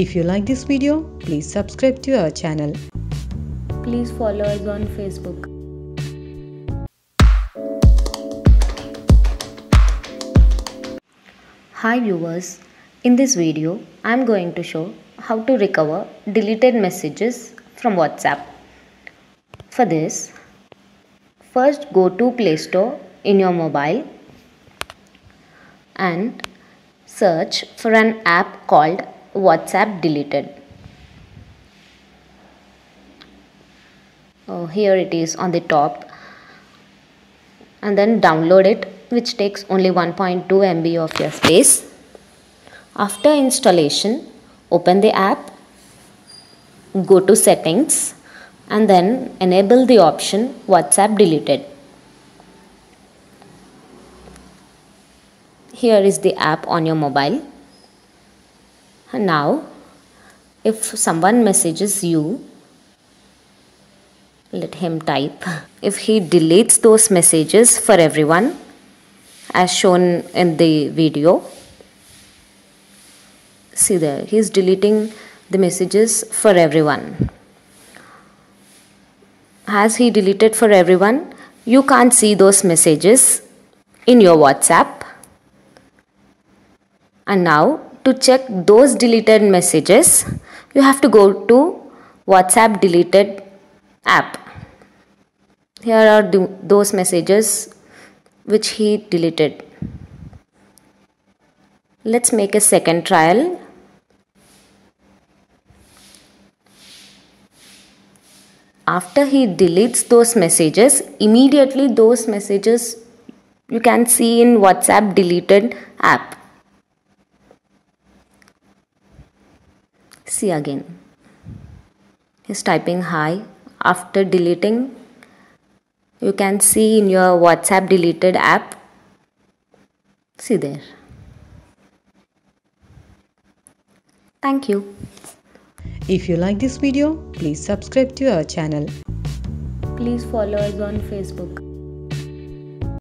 If you like this video, please subscribe to our channel. Please follow us on Facebook. Hi viewers, in this video I am going to show how to recover deleted messages from WhatsApp. For this, first go to Play Store in your mobile and search for an app called WhatsApp Deleted. Here it is on the top, and then download it, which takes only 1.2 MB of your space. After installation, open the app, go to settings and then enable the option WhatsApp Deleted. Here is the app on your mobile. And now if someone messages you, let him type. If he deletes those messages for everyone as shown in the video, see there, he is deleting the messages for everyone. As he deleted for everyone, you can't see those messages in your WhatsApp. And now to check those deleted messages, you have to go to WhatsApp Deleted app. Here are those messages which he deleted. Let's make a second trial. After he deletes those messages, immediately those messages you can see in WhatsApp Deleted app. See again. He's typing hi. After deleting, you can see in your WhatsApp Deleted app. See there. Thank you. If you like this video, please subscribe to our channel. Please follow us on Facebook.